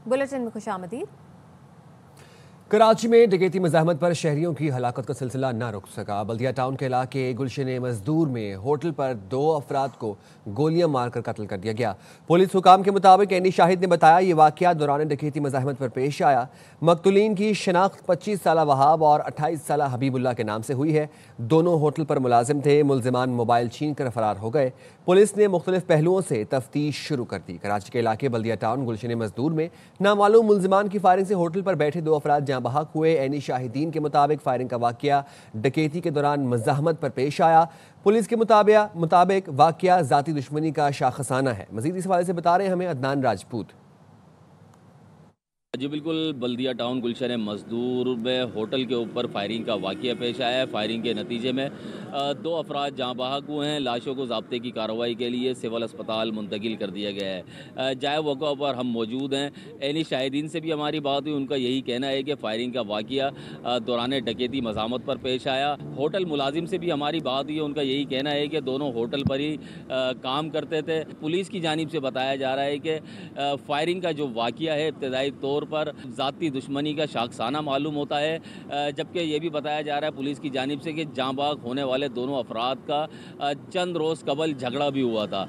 Bulletin में खुशामदीद। कराची में डकैती मज़ाहमत पर शहरियों की हलाकत का सिलसिला न रुक सका। बल्दिया टाउन के इलाके गुलशन मजदूर में होटल पर 2 अफराद को गोलियां मारकर कत्ल कर दिया गया। पुलिस हुकाम के मुताबिक एनी शाहिद ने बताया ये वाक़या दौरान डकैती मज़ाहमत पर पेश आया। मकतूलीन की शनाख्त 25 साला वहाब और 28 साला हबीबुल्लाह के नाम से हुई है। दोनों होटल पर मुलाजिम थे। मुलजिमान मोबाइल छीन कर फरार हो गए। पुलिस ने मुख्तलिफ पहलुओं से तफ्तीश शुरू कर दी। कराची के इलाके बल्दिया टाउन गुलशन मजदूर में नामालूम मुलजिमान की फायरिंग से होटल पर बैठे 2 अफराद जहां बहक हुए। एनी शाहिदीन के मुताबिक फायरिंग का वाकया डकैती के दौरान मज़ाहमत पर पेश आया। पुलिस के मुताबिक वाकया जाती दुश्मनी का शाखसाना है। मजीद इस हवाले से बता रहे हैं हमें अदनान राजपूत। जी बिल्कुल, बल्दिया टाउन गुलशन मजदूर में होटल के ऊपर फायरिंग का वाक़या पेश आया है। फायरिंग के नतीजे में 2 अफराद जहाँ बहक हुए हैं। लाशों को ज़ाब्ते की कार्रवाई के लिए सिविल अस्पताल मुंतकिल कर दिया गया है। जाए मौका पर हम मौजूद हैं। एनी शाहिदीन से भी हमारी बात हुई। उनका यही कहना है कि फ़ायरिंग का वाक़या दौरान डकैती मज़ामत पर पेश आया। होटल मुलाजिम से भी हमारी बात हुई। उनका यही कहना है कि दोनों होटल पर ही काम करते थे। पुलिस की जानिब से बताया जा रहा है कि फ़ायरिंग का जो वाक़या है इब्तदाई तौर पर ज़ाती दुश्मनी का शाखसाना मालूम होता है, जबकि ये भी बताया जा रहा है पुलिस की जानिब से कि जाँ बाग होने वाले दोनों अफराद का चंद रोज़ कबल झगड़ा भी हुआ था।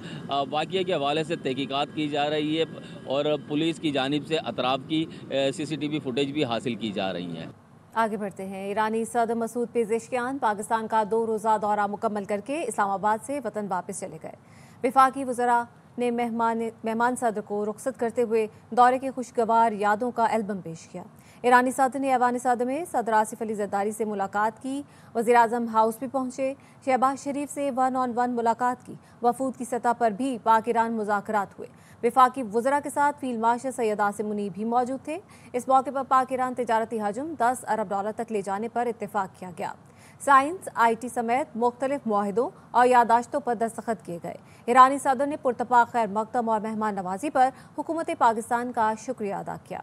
वाक़ये के हवाले से तहकीकात की जा रही है और पुलिस की जानिब से अतराफ़ की CCTV फुटेज भी हासिल की जा रही हैं। आगे बढ़ते हैं। ईरानी सदर मसूद पेज़ेश्कियान पाकिस्तान का 2 रोज़ा दौरा मुकम्मल करके इस्लामाबाद से वतन वापस चले गए। वफाकी वज़रा ने मेहमान सदर को रुखसत करते हुए दौरे की खुशगवार यादों का एल्बम पेश किया। ईरानी सदर ने ऐवान सदर में सदर आसिफ अली ज़रदारी से मुलाकात की। वज़ीर आज़म हाउस भी पहुंचे। शहबाज शरीफ से 1-on-1 मुलाकात की। वफूद की सतह पर भी पाक ईरान मुज़ाकरात हुए। वफाकी वज़रा के साथ फील्ड मार्शल सैयद आसिम मुनीर भी मौजूद थे। इस मौके पर पाक ईरान तिजारती हजम $10 अरब तक ले जाने पर इत्तेफाक किया गया। साइंस, IT समेत मुख्तलिफ मुआहिदों और यादाश्तों पर दस्तखत किए गए। ईरानी सदर ने पुरतपाक खैर मकदम और मेहमान नवाजी पर हुकूमत पाकिस्तान का शुक्रिया अदा किया।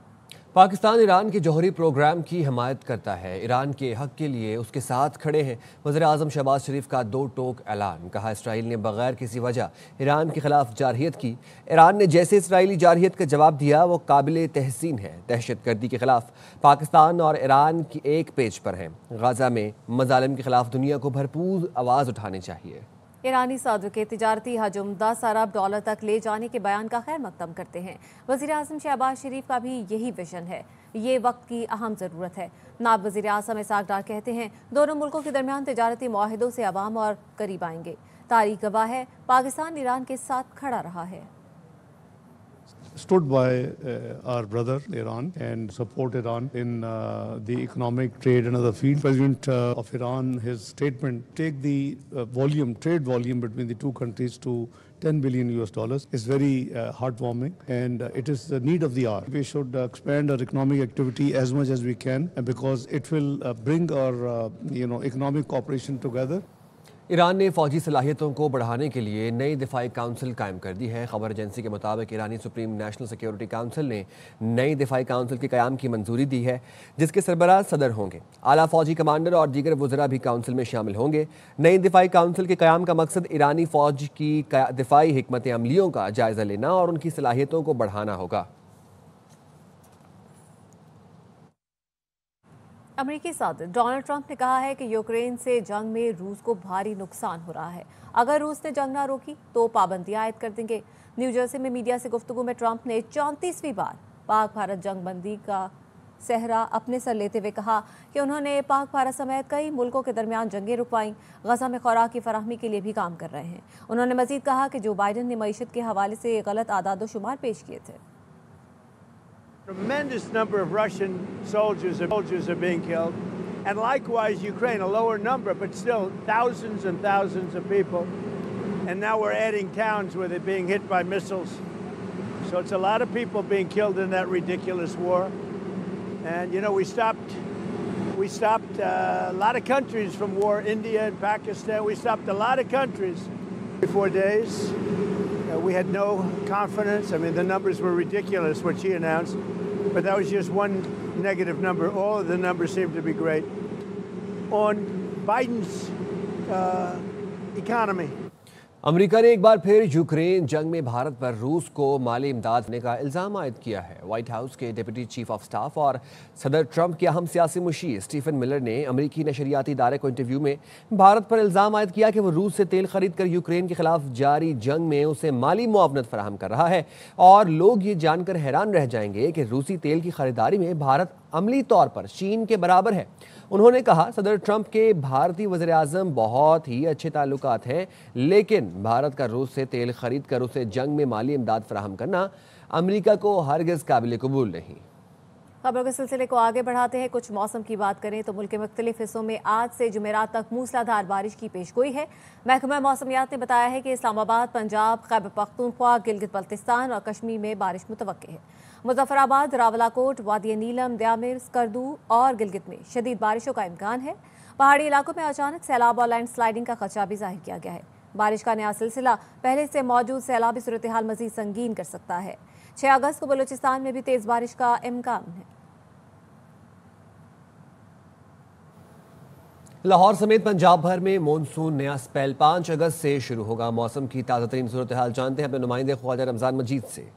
पाकिस्तान ईरान के जौहरी प्रोग्राम की हिमायत करता है। ईरान के हक के लिए उसके साथ खड़े हैं। वज़ीर आज़म शहबाज शरीफ का 2 टोक ऐलान। कहा इसराइल ने बगैर किसी वजह ईरान के खिलाफ जारहियत की। ईरान ने जैसे इसराइली जारहियत का जवाब दिया वो काबिल तहसीन है। दहशतगर्दी के खिलाफ पाकिस्तान और ईरान की एक पेज पर हैं। गाज़ा में मज़ालिम के खिलाफ दुनिया को भरपूर आवाज़ उठानी चाहिए। ईरानी सदर के तिजारती हजम $10 अरब तक ले जाने के बयान का खैर मकदम करते हैं। वज़ीर आज़म शहबाज शरीफ का भी यही विजन है। ये वक्त की अहम ज़रूरत है। नायब वज़ीर आज़म इसाक डार कहते हैं दोनों मुल्कों के दरमियान तिजारती मुआहिदों से अवाम और करीब आएंगे। तारीख गवाह है पाकिस्तान ईरान के साथ खड़ा रहा है। Stood by our brother Iran and support Iran in the economic, trade and other fields. President of Iran, his statement, take the trade volume between the two countries to $10 billion is very heartwarming, and it is the need of the hour. We should expand our economic activity as much as we can because it will bring our economic cooperation together. Iran ने फ़ौजी सलाहियतों को बढ़ाने के लिए नई दिफाई council कायम कर दी है। खबर एजेंसी के मुताबिक ईरानी सुप्रीम नेशनल सिक्योरिटी काउंसिल ने नई दिफाई काउंसिल के क़याम की मंजूरी दी है, जिसके सरबराह सदर होंगे। आला फ़ौजी कमांडर और दीगर वज़रा भी काउंसिल में शामिल होंगे। नई दिफाई काउंसिल के क़याम का मकसद ईरानी फ़ौज की दिफाई हिकमत अमलियों का जायज़ा लेना और उनकी सलाहियतों को बढ़ाना होगा। अमेरिकी सदर डोनाल्ड ट्रंप ने कहा है कि यूक्रेन से जंग में रूस को भारी नुकसान हो रहा है। अगर रूस ने जंग ना रोकी तो पाबंदियां आयद कर देंगे। न्यू जर्सी में मीडिया से गुफ्तगू में ट्रंप ने 34वीं बार पाक भारत जंग बंदी का सहरा अपने सर लेते हुए कहा कि उन्होंने पाक भारत समेत कई मुल्कों के दरमियान जंगें रुकवाईं, गजा में खुराक की फराहमी के लिए भी काम कर रहे हैं। उन्होंने मजीद कहा कि जो बाइडन ने मईशत के हवाले से गलत आदाद-ओ-शुमार पेश किए थे। Tremendous number of Russian soldiers are being killed, and likewise Ukraine, a lower number, but still thousands and thousands of people. And now we're adding towns where they're being hit by missiles. So it's a lot of people being killed in that ridiculous war. And we stopped a lot of countries from war. India and Pakistan, we stopped a lot of countries. 4 days. We had no confidence. I mean, the numbers were ridiculous, what she announced. But that was just one negative number. All of the numbers seem to be great. On Biden's economy. America ने एक बार फिर Ukraine जंग में भारत पर रूस को माली इमदाद देने का इल्जाम आयद किया है। व्हाइट हाउस के डिप्टी चीफ ऑफ स्टाफ और सदर ट्रंप के अहम सियासी मुशीर स्टीफन मिलर ने अमेरिकी नशरियाती इदारे को इंटरव्यू में भारत पर इल्जाम आयद किया कि वो रूस से तेल खरीद कर यूक्रेन के खिलाफ जारी जंग में उसे माली मुआवनत फराहम कर रहा है। और लोग ये जानकर हैरान रह जाएंगे कि रूसी तेल की खरीदारी में भारत अमली तौर पर चीन के बराबर है। उन्होंने कहा, सदर ट्रंप के भारतीय वज़ीर आज़म बहुत ही अच्छे ताल्लुकात हैं, लेकिन भारत का रूस से तेल खरीद कर उसे जंग में माली इमदाद फराहम करना अमेरिका को हरगिज़ काबिल कबूल नहीं। खबरों के सिलसिले को आगे बढ़ाते हैं। कुछ मौसम की बात करें तो मुल्क के मुख्तलिफ हिस्सों में आज से जुमेरात तक मूसलाधार बारिश की पेशगोई है। महकमा मौसमियात ने बताया है कि इस्लामाबाद, पंजाब, खैबर पख्तूनख्वा, गिलगित बल्तिस्तान और कश्मीर में बारिश मुतवक्के है। मुजफ्फराबाद, रावलाकोट, वादी नीलम, द्यामिर, स्कर्दू और गिलगित में शदीद बारिशों का इम्कान है। पहाड़ी इलाकों में अचानक सैलाब और लैंड स्लाइडिंग का खदशा भी जाहिर किया गया है। बारिश का नया सिलसिला पहले से मौजूद सैलाबी सूरत हाल मजीद संगीन कर सकता है। 6 अगस्त को बलूचिस्तान में भी तेज बारिश का इम्कान है। लाहौर समेत पंजाब भर में मॉनसून नया स्पेल 5 अगस्त से शुरू होगा। मौसम की ताज़ा तरीन सूरत हाल जानते हैं अपने नुमाइंदे ख्वाजा रमजान मजीद से।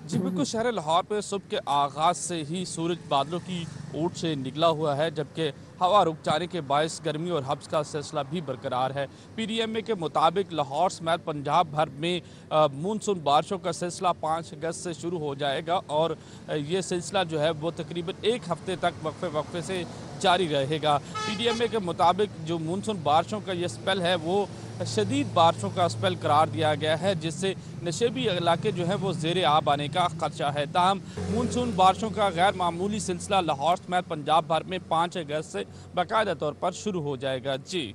जी बिल्कुल, शहर लाहौर पे सुबह के आगाज़ से ही सूरज बादलों की ओट से निकला हुआ है, जबकि हवा रुक जाने के बायस गर्मी और हब्स का सिलसिला भी बरकरार है। PDMA के मुताबिक लाहौर समेत पंजाब भर में मानसून बारिशों का सिलसिला 5 अगस्त से शुरू हो जाएगा और ये सिलसिला जो है वो तकरीबन 1 हफ्ते तक वक्फे से जारी रहेगा। PDMA के मुताबिक जो मानसून बारिशों का ये स्पेल है वो शदीद बारिशों का स्पेल करार दिया गया है, जिससे नशेबी इलाके जो है वो ज़ेरे आब आने का खदशा है। ताहम मानसून बारिशों का गैर मामूली सिलसिला लाहौर समेत पंजाब भर में 5 अगस्त से बाकायदा तौर पर शुरू हो जाएगा। जी,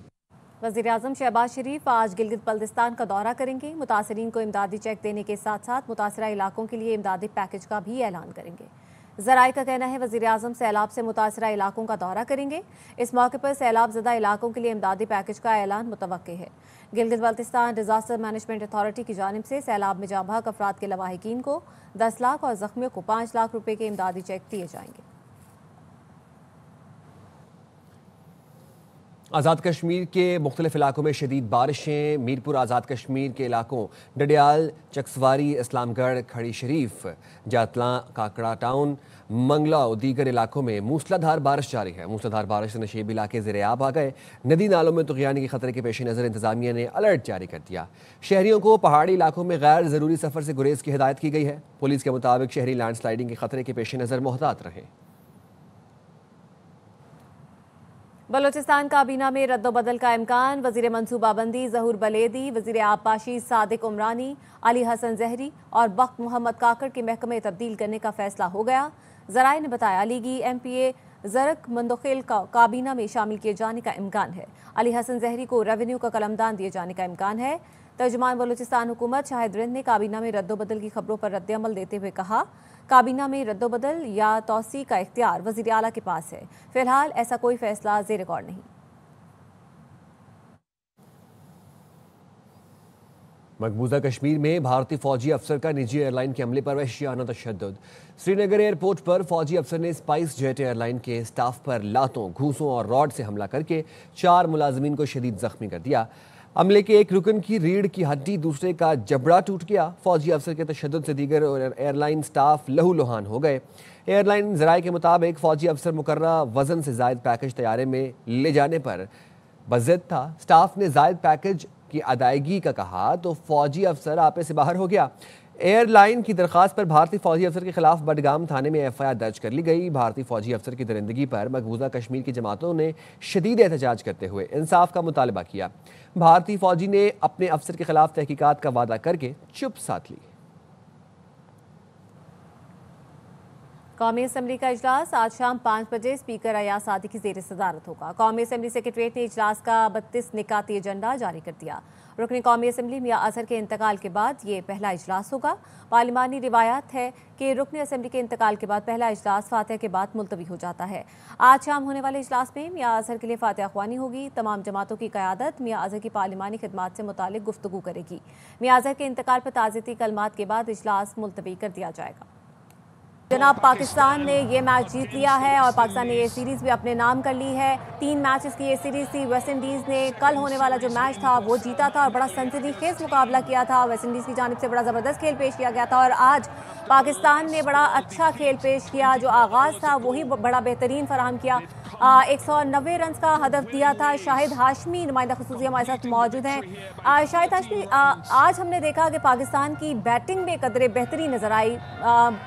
वज़ीर आज़म शहबाज शरीफ आज गिलगित बल्तिस्तान का दौरा करेंगे। मुतासरीन को इमदादी चेक देने के साथ साथ मुतासरा इलाकों के लिए इमदादी पैकेज का भी ऐलान करेंगे। ज़राए का कहना है वज़ीर आज़म सैलाब से मुतासरा इलाकों का दौरा करेंगे। इस मौके पर सैलाब ज़दा इलाकों के लिए इमदादी पैकेज का ऐलान मुतवक्के है। Gilgit Baltistan disaster management authority की जानिब से सैलाब में जाँ बहक अफराद के लवाहिकीन को 10 लाख और ज़ख्मियों को 5 लाख रुपए के इमदादी चेक दिए जाएंगे। आज़ाद कश्मीर के मुख्तलिफ इलाकों में शदीद बारिशें। मीरपुर आज़ाद कश्मीर के इलाकों डडियाल, चक्सवारी, इस्लामगढ़, खड़ी शरीफ, जातला, काकड़ा टाउन, मंगला और दीगर इलाकों में मूसलाधार बारिश जारी है। मूसलाधार बारिश से नशेब इलाके ज़ेरे-आब आ गए। नदी नालों में तुग़यानी के खतरे के पेश नज़र इंतजामिया ने अलर्ट जारी कर दिया। शहरियों को पहाड़ी इलाकों में गैर ज़रूरी सफ़र से गुरेज की हिदायत की गई है। पुलिस के मुताबिक शहरी लैंड स्लाइडिंग के खतरे के पेश नज़र मोहतात रहें। बलोचिस्तान काबीना में रद्दोबदल का इम्कान। वजीर मनसूबाबंदी ज़हूर बलेदी, वजीर आबपाशी सादिक उमरानी, अली हसन जहरी और बख्त मोहम्मद काकड़ के महकमे तब्दील करने का फैसला हो गया। ज़राए ने बताया लीगी MPA ज़रक मंदोखेल का काबीना में शामिल किए जाने का इम्कान है। अली हसन जहरी को रेवेन्यू का कलमदान दिए जाने का इम्कान है। तर्जुमान बलूचिस्तान हुकूमत शाहिद रिंद ने काबीना में रद्दोबदल की खबरों पर रद्दअमल देते हुए कहा, काबीना में रद्दोबदल या तौसी का इख्तियार वज़ीर आला के पास है। फिलहाल ऐसा कोई फैसला ज़ेर रिकॉर्ड नहीं। मकबूजा कश्मीर में भारतीय फौजी अफसर का निजी एयरलाइन के हमले पर वहशियाना तशद्दुद। श्रीनगर एयरपोर्ट पर फौजी अफसर ने स्पाइस जेट एयरलाइन के स्टाफ पर लातों, घूंसों और रॉड से हमला करके 4 मुलाजमीन को शदीद जख्मी कर दिया। हमले के एक रुकन की रीढ़ की हड्डी, दूसरे का जबड़ा टूट गया। फौजी अफसर के तशद्दुद से दीगर एयरलाइन स्टाफ लहूलुहान हो गए। एयरलाइन ज़राए के मुताबिक फौजी अफसर मुकर्रा वजन से जायद पैकेज तैयारे में ले जाने पर बज़िद था। स्टाफ ने जायद पैकेज की अदायगी का कहा तो फौजी अफसर आपे से बाहर हो गया। एयरलाइन की दरखास्त पर भारतीय फौजी अफसर के खिलाफ बडगाम थाने में FIR दर्ज कर ली गई। भारतीय फौजी अफसर की दरिंदगी पर मकबूजा कश्मीर की जमातों ने शदीद एहतजाज करते हुए इंसाफ का मुतालबा किया। भारतीय फौजी ने अपने अफसर के खिलाफ तहकीकात का वादा करके चुप साध ली। कौमी असम्बली का इजलास आज शाम 5 बजे स्पीकर अयाज सादी की ज़ेर सदारत होगा। कौमी असम्बली सेक्रेटरीट ने इजलास का 32 निकाती एजेंडा जारी कर दिया। रुकन कौमी असम्बली मियां अजहर के इंतकाल के बाद ये पहला इजलास होगा। पार्लिमानी रिवायात है कि रुकन असम्बली के इंतकाल के बाद पहला इजलास फातिहा के बाद मुलतवी हो जाता है। आज शाम होने वाले इजलास में मियां अजहर के लिए फातिहा ख्वानी होगी। तमाम जमातों की क़यादत मियां अजहर की पार्लिमानी खिदमात से मुतालिक गुफ्तगू करेगी। मियां अजहर के इंतकाल पर ताज़ियती कलमात के बाद इजलास मुलतवी कर दिया जाएगा। जनाब, पाकिस्तान ने ये मैच जीत लिया है और पाकिस्तान ने ये सीरीज़ भी अपने नाम कर ली है। 3 मैचेस की ये सीरीज़ थी। वेस्ट इंडीज़ ने कल होने वाला जो मैच था वो जीता था और बड़ा सनसनीखेज मुकाबला किया था। वेस्ट इंडीज़ की जानिब से बड़ा ज़बरदस्त खेल पेश किया गया था और आज पाकिस्तान ने बड़ा अच्छा खेल पेश किया। जो आगाज़ था वही बड़ा बेहतरीन फराहम किया। 190 रन का हदफ दिया था। शाहिद हाशमी नुमाइंदा खुसूसी हमारे साथ मौजूद हैं। शाहिद हाशमी, आज हमने देखा कि पाकिस्तान की बैटिंग में कदरे बेहतरी नजर आई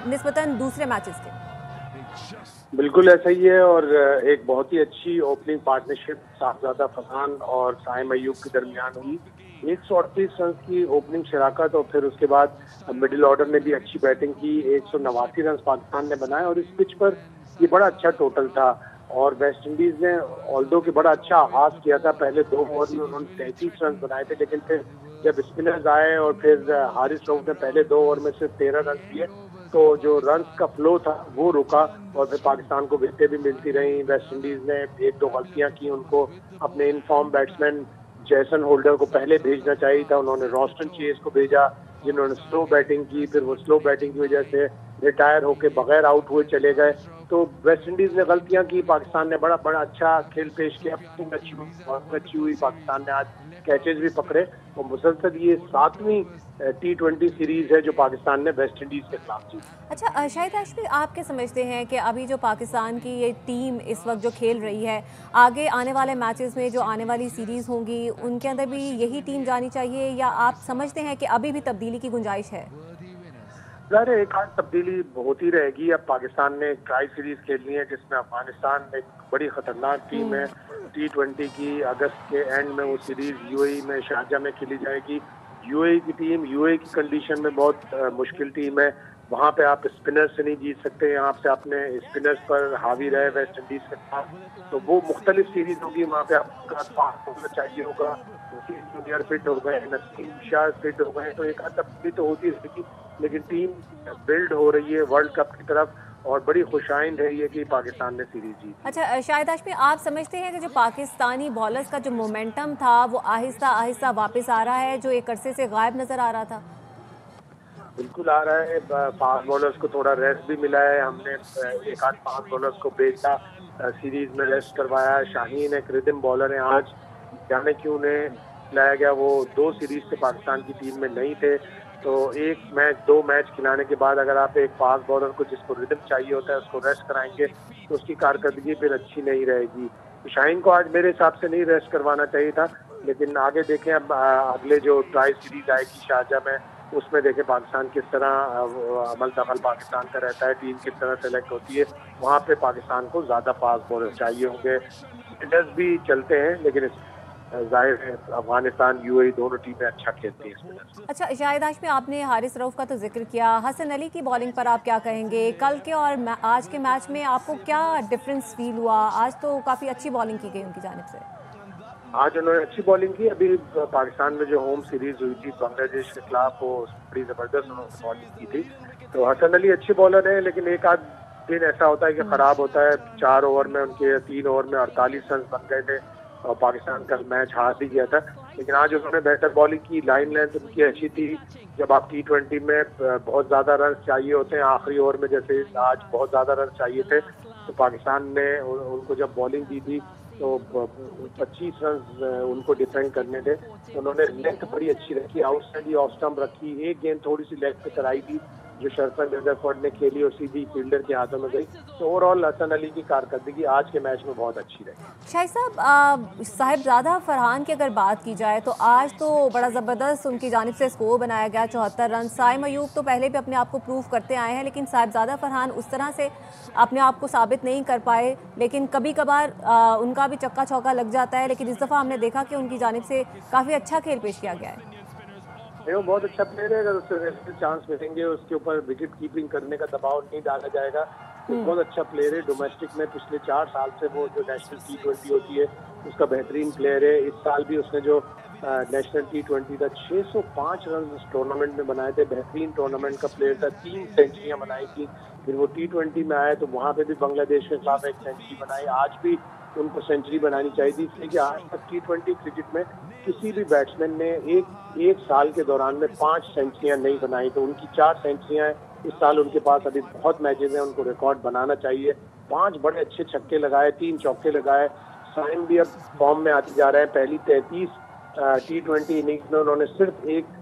निस्बतन दूसरे मैचेस के। बिल्कुल ऐसा ही है और एक बहुत ही अच्छी ओपनिंग पार्टनरशिप साहबजादा फरहान और साइम अयूब के दरमियान हुई। 138 रन की ओपनिंग शराकत और फिर उसके बाद मिडिल ऑर्डर ने भी अच्छी बैटिंग की। 189 रन पाकिस्तान ने बनाए और इस पिच पर ये बड़ा अच्छा टोटल था। और वेस्ट इंडीज ने ऑल्दो के बड़ा अच्छा आगाज किया था। पहले 2 ओवर में उन्होंने 33 रन बनाए थे, लेकिन फिर जब स्पिनर्स आए और फिर हारिस रऊफ ने पहले 2 ओवर में सिर्फ 13 रन दिए तो जो रन्स का फ्लो था वो रुका और फिर पाकिस्तान को विकेटें भी मिलती रहीं। वेस्ट इंडीज ने 1-2 गलतियां की। उनको अपने इनफॉर्म बैट्समैन जैसन होल्डर को पहले भेजना चाहिए था। उन्होंने रॉस्टन चेज को भेजा जिन्होंने स्लो बैटिंग की। फिर वो स्लो बैटिंग की वजह से रिटायर होकर बगैर आउट हुए चले गए। तो वेस्ट इंडीज ने गलतियां की। पाकिस्तान ने बड़ा अच्छा खेल पेश किया। अच्छी हुई। पाकिस्तान ने आज कैचेज भी पकड़े और मुसलसल ये 7वीं T20 सीरीज है जो पाकिस्तान ने वेस्ट इंडीज के खिलाफ जीती। अच्छा शाहिद हाशमी, आप क्या समझते हैं कि अभी जो पाकिस्तान की ये टीम इस वक्त जो खेल रही है, आगे आने वाले मैचेस में जो आने वाली सीरीज होंगी उनके अंदर भी यही टीम जानी चाहिए या आप समझते हैं कि अभी भी तब्दीली की गुंजाइश है? ज़ाहिर है एक आध तब्दीली होती रहेगी। अब पाकिस्तान ने ट्राई सीरीज खेलनी है जिसमें अफगानिस्तान एक बड़ी खतरनाक टीम है। T20 की अगस्त के एंड में वो सीरीज यूएई में शारजा में खेली जाएगी। यूएई की टीम यूएई की कंडीशन में बहुत मुश्किल टीम है। वहाँ पे आप स्पिनर्स से नहीं जीत सकते। यहाँ से अपने स्पिनर्स पर हावी रहे वेस्ट इंडीज के साथ, तो वो मुख्तलिफ सीरीज होगी। वहाँ पे आपका चाहिए होगा। जूनियर फिट हो गए, नसीम शाह फिट हो गए, तो एक तब्दीली तो होती रहेगी। लेकिन टीम बिल्ड हो रही है वर्ल्ड कप की तरफ और बड़ी खुशाइंद है ये कि पाकिस्तान ने सीरीज जीती। अच्छा शाहिद हाशमी, आप समझते हैं कि जो पाकिस्तानी बॉलर्स का जो मोमेंटम था वो आहिस्ता आहिस्ता वापस आ रहा है जो एक अरसे से गायब नजर आ रहा था? बिल्कुल आ रहा है। फास्ट बॉलर्स को थोड़ा रेस्ट भी मिला है। हमने एक आध फास्ट बॉलर्स को बेचा सीरीज में रेस्ट करवाया। शाहीन एक रिदम बॉलर है। आज जाने क्यों उन्हें खिलाया गया, वो 2 सीरीज से पाकिस्तान की टीम में नहीं थे। तो 2 मैच खिलाने के बाद अगर आप एक फास्ट बॉलर को जिसको रिदम चाहिए होता है उसको रेस्ट कराएंगे तो उसकी कारकर्दगी फिर अच्छी नहीं रहेगी। शाहीन को आज मेरे हिसाब से नहीं रेस्ट करवाना चाहिए था, लेकिन आगे देखें। अब अगले जो ट्राई सीरीज आएगी शारजा में उसमें देखें पाकिस्तान किस तरह अमल दखल पाकिस्तान का रहता है, टीम किस तरह सेलेक्ट होती है। वहाँ पे पाकिस्तान को ज़्यादा फास्ट बॉलर चाहिए होंगे। स्पिनर्स भी चलते हैं लेकिन जाहिर है अफगानिस्तान यूएई दोनों टीमें अच्छा खेलती हैं। अच्छा शाहिद हाशमी, आपने हारिस रऊफ का तो जिक्र किया। हसन अली की बॉलिंग पर आप क्या कहेंगे? कल के और आज के मैच में आपको क्या डिफरेंस फील हुआ? आज तो काफ़ी अच्छी बॉलिंग की गई उनकी जानिब से। आज उन्होंने अच्छी बॉलिंग की। अभी पाकिस्तान में जो होम सीरीज हुई थी बांग्लादेश के खिलाफ वो बड़ी ज़बरदस्त उन्होंने बॉलिंग की थी। तो हसन अली अच्छे बॉलर हैं, लेकिन एक आध दिन ऐसा होता है कि ख़राब होता है। 4 ओवर में उनके 3 ओवर में 48 रन बन गए थे और पाकिस्तान का मैच हार भी गया था। लेकिन आज उन्होंने बेहतर बॉलिंग की। लाइन लेंथ उनकी अच्छी थी। जब आप T20 में बहुत ज़्यादा रन चाहिए होते हैं आखिरी ओवर में, जैसे आज बहुत ज़्यादा रन चाहिए थे, तो पाकिस्तान ने उनको जब बॉलिंग दी थी तो 25 रन उनको डिफेंड करने थे। तो उन्होंने लेंथ बड़ी अच्छी रखी, आउट साइड ऑफ स्टंप रखी। एक गेंद थोड़ी सी लेग पे कराई थी जो शरफत रदरफोर्ड ने खेली और सीधी फील्डर के हाथों में गई। तो ओवरऑल हसन अली की कारकर्दगी आज के मैच में बहुत अच्छी रही। शाहिद साहब, साहिबजादा फरहान की अगर बात की जाए तो आज तो बड़ा ज़बरदस्त उनकी जानिब से स्कोर बनाया गया, 74 रन। साइम अयूब तो पहले भी अपने आप को प्रूव करते आए हैं, लेकिन साहिबजादा फरहान उस तरह से अपने आप को साबित नहीं कर पाए। लेकिन कभी कभार उनका भी चक्का चौका लग जाता है, लेकिन इस दफ़ा हमने देखा कि उनकी जानिब से काफ़ी अच्छा खेल पेश किया गया है। वो बहुत अच्छा प्लेयर है। अगर उसे चांस मिलेंगे उसके ऊपर विकेट कीपिंग करने का दबाव नहीं डाला जाएगा तो बहुत अच्छा प्लेयर है। डोमेस्टिक में पिछले 4 साल से वो जो नेशनल T20 होती है उसका बेहतरीन प्लेयर है। इस साल भी उसने जो नेशनल T20 था 605 रन इस टूर्नामेंट में बनाए थे। बेहतरीन टूर्नामेंट का प्लेयर था। 3 सेंचुरियां बनाई थी। फिर वो T20 में आए तो वहाँ पे भी बांग्लादेश के खिलाफ 1 सेंचुरी बनाई। आज भी उनको सेंचुरी बनानी चाहिए थी, इसलिए कि आज तक T20 क्रिकेट में किसी भी बैट्समैन ने एक साल के दौरान में 5 सेंचुरियां नहीं बनाई, तो उनकी 4 सेंचुरियां इस साल उनके पास अभी बहुत मैचेज हैं, उनको रिकॉर्ड बनाना चाहिए। 5 बड़े अच्छे छक्के लगाए, 3 चौके लगाए। साइम भी अब फॉर्म में आते जा रहे हैं। पहली 33 T20 इनिंग्स में उन्होंने सिर्फ एक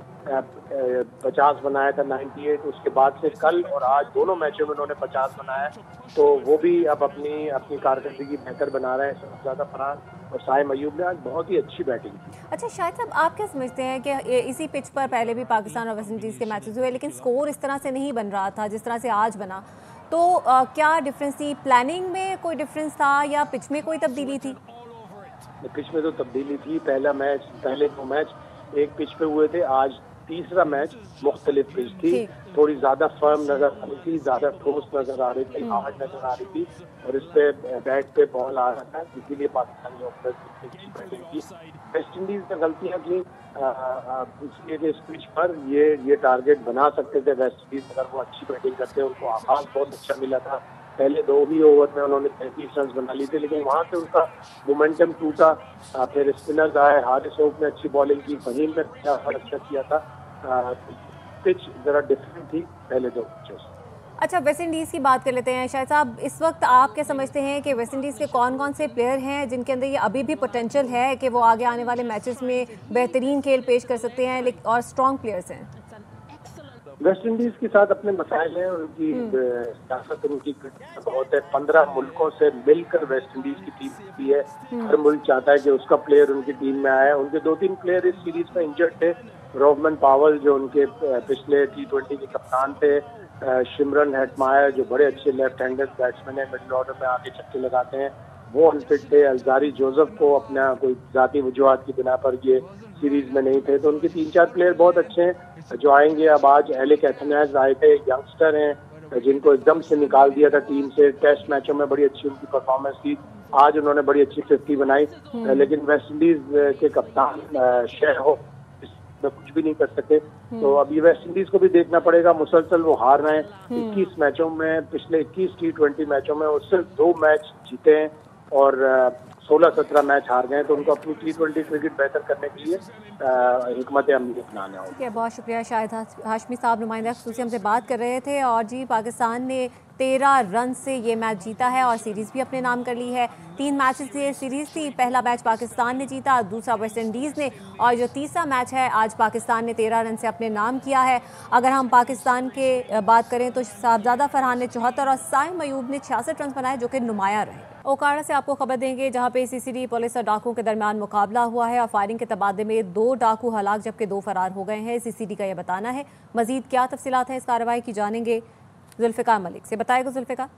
50 बनाया था 98, उसके बाद से कल और आज दोनों मैचों में उन्होंने 50 बनाया, तो वो भी अब अपनी कारकर्दगी बेहतर बना रहे हैं। सबसे ज़्यादा फरहान और साइम अयूब ने आज बहुत ही अच्छी बैटिंग की। अच्छा शाहिद साहब, आप क्या समझते हैं कि इसी पिच पर पहले भी पाकिस्तान और वेस्ट इंडीज़ के मैचेस हुए, लेकिन स्कोर इस तरह से नहीं बन रहा था जिस तरह से आज बना, तो क्या डिफरेंस थी? प्लानिंग में कोई डिफरेंस था या पिच में कोई तब्दीली थी? पिच में तो तब्दीली थी। पहले 2 मैच एक पिच पे हुए थे, आज तीसरा मैच मुख्तलिफ पिच थी, थोड़ी ज्यादा फर्म नजर आ रही थी, ज्यादा ठोस नजर आ रही थी, हार्ड नजर आ रही थी, और इस पे बैट पे बॉल आ रहा था, इसीलिए पाकिस्तानी ओपनर्स की वेस्ट इंडीज ने गलतियां की। इस पिच पर ये टारगेट बना सकते थे वेस्ट इंडीज, अगर वो अच्छी बैटिंग करते, उनको आगाज बहुत अच्छा मिला था। पहले 2 ही ओवर में उन्होंने 33 रन बना ली थी, लेकिन वहां से उनका मोमेंटम टूटा। फिर स्पिनर्स आए, हारिस रऊफ ने अच्छी बॉलिंग की, फहीम ने अच्छा किया था। पिच जरा डिफरेंट थी पहले 2 मैचों से। अच्छा, वेस्ट इंडीज़ की बात कर लेते हैं शायद साहब। इस वक्त आप क्या समझते हैं कि वेस्ट इंडीज़ के कौन कौन से प्लेयर हैं जिनके अंदर ये अभी भी पोटेंशियल है कि वो आगे आने वाले मैचेस में बेहतरीन खेल पेश कर सकते हैं और स्ट्रॉन्ग प्लेयर्स हैं? वेस्ट इंडीज के साथ अपने मसाइल हैं, उनकी सियासत, उनकी बहुत है। 15 मुल्कों से मिलकर वेस्ट इंडीज की टीम भी है। हर मुल्क चाहता है कि उसका प्लेयर उनकी टीम में आए। उनके 2-3 प्लेयर इस सीरीज में इंजर्ड थे। रोवमन पावल जो उनके पिछले T20 के कप्तान थे, शिमरन हेटमायर जो बड़े अच्छे लेफ्ट हैंडेड बैट्समैन है, मिडिल ऑर्डर में आके छक्के लगाते हैं, वो अनफिट थे। अलजारी जोसेफ को अपना कोई जाती वजूहात की बिना पर ये सीरीज में नहीं थे, तो उनके 3-4 प्लेयर बहुत अच्छे हैं जो आएंगे। अब आज एलेक एथनाज आए थे, यंगस्टर हैं जिनको एकदम से निकाल दिया था टीम से। टेस्ट मैचों में बड़ी अच्छी उनकी परफॉर्मेंस थी, आज उन्होंने बड़ी अच्छी 50 बनाई। लेकिन वेस्ट इंडीज के कप्तान शेर हो कुछ भी नहीं कर सके, तो अब ये वेस्ट इंडीज को भी देखना पड़ेगा। मुसलसल वो हार रहे हैं 21 मैचों में, पिछले 21 T20 मैचों में वो सिर्फ 2 मैच जीते हैं और 16-17 मैच हार गए, तो उनको अपनी T20 क्रिकेट बेहतर करने के लिए हिकमत अमली अपनाना होगा। ठीक है, बहुत शुक्रिया शाहिद हाशमी साहब, नुमाइंदा खुसूसी हमसे बात कर रहे थे। और जी, पाकिस्तान ने 13 रन से ये मैच जीता है और सीरीज़ भी अपने नाम कर ली है। 3 मैचेस की सीरीज़ थी, पहला मैच पाकिस्तान ने जीता, दूसरा वेस्ट इंडीज़ ने, और जो तीसरा मैच है आज पाकिस्तान ने 13 रन से अपने नाम किया है। अगर हम पाकिस्तान के बात करें तो साहबजादा फरहान ने 74 और साइम अयूब ने 66 रन बनाए, जो कि नुमाया रहे। ओकाड़ा से आपको खबर देंगे जहां पे CCD पुलिस और डाकुओं के दरमियान मुकाबला हुआ है और फायरिंग के तबादले में 2 डाकू हलाक जबकि 2 फरार हो गए हैं। CCD का यह बताना है। मजीद क्या तफसीलात हैं इस कार्रवाई की, जानेंगे जुल्फिकार मलिक से। बताएगा जुल्फिकार।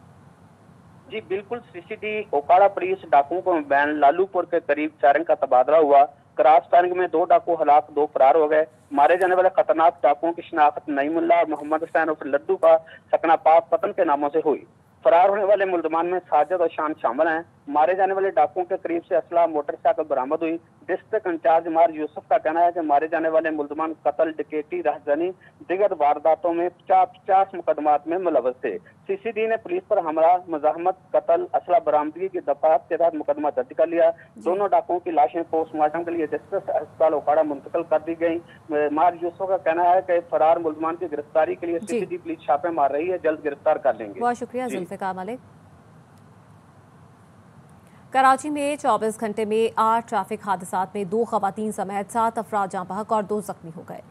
जी बिल्कुल, CCD ओकाड़ा पुलिस डाकुओं को बैन लालूपुर के करीब फायरिंग का तबादला हुआ। क्रॉस फायरिंग में 2 डाकू हलाक, 2 फरार हो गए। मारे जाने वाले खतरनाक डाकुओं की शिनाख्त नईमुल्लाह और मोहम्मद हुसैन उर्फ लड्डू का सकना पाक पतन के नामों से हुई। फरार होने वाले मुल्जमान में साजिद और शान शामिल हैं। मारे जाने वाले डाकुओं के करीब से असला मोटरसाइकिल बरामद हुई। डिस्ट्रिक्ट इंचार्ज मार यूसुफ का कहना है कि मारे जाने वाले मुल्जमान कत्ल, डकैती, राहजनी, दिगर वारदातों में 50 मुकदमात में मुलव्वस थे। CCD ने पुलिस पर हमला, मज़ाहमत, कत्ल, असला बरामदगी की दफात के तहत मुकदमा दर्ज कर लिया। दोनों डाकुओं की लाशें पोस्टमार्टम के लिए डिस्ट्रिक्ट अस्पताल ओकाड़ा मुंतकिल कर दी गई। मार यूसुफ का कहना है कि फरार मुल्जमान की गिरफ्तारी के लिए CCD पुलिस छापे मार रही है, जल्द गिरफ्तार कर लेंगे। बहुत शुक्रिया जुल्फिकार मलिक। कराची में 24 घंटे में 8 ट्रैफिक हादसात में 2 खवातीन समेत 7 अफराद जाँ बहक और 2 जख्मी हो गए।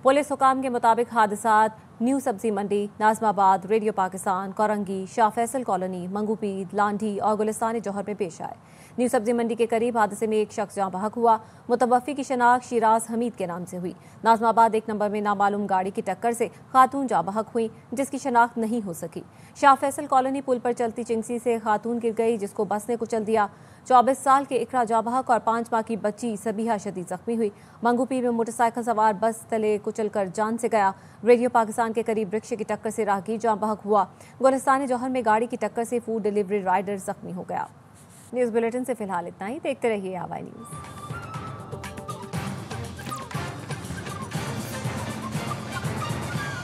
पुलिस हुकाम के मुताबिक हादसात न्यू सब्जी मंडी, नाजमाबाद, रेडियो पाकिस्तान, कोरंगी, शाह फैसल कॉलोनी, मंगूपीर, लांडी और गुलिस्तान जौहर में पेश आए। न्यू सब्जी मंडी के करीब हादसे में एक शख्स जाँ बहक हुआ। मुतवफ़ी की शनाख्त शिराज हमीद के नाम से हुई। नाजमाबाद 1 नंबर में नामालूम गाड़ी की टक्कर से खातून जाँ बहक हुई, जिसकी शनाख्त नहीं हो सकी। शाह फैसल कॉलोनी पुल पर चलती चिंगसी से खातून गिर गई, जिसको बस ने कुचल दिया। 24 साल के इकरा जाँ बहक और 5 माह की बच्ची सबीहा शदीद जख्मी हुई। मंगूपीर में मोटरसाइकिल सवार बस तले कुचल कर जान से गया। रेडियो पाकिस्तान के करीब रिक्शे की टक्कर से राहगीर जाँ बहक हुआ। गुलिस्तान जौहर में गाड़ी की टक्कर से फूड डिलीवरी राइडर जख्मी हो गया। न्यूज़ बुलेटिन से फिलहाल इतना ही। देखते रहिए हवाई न्यूज़।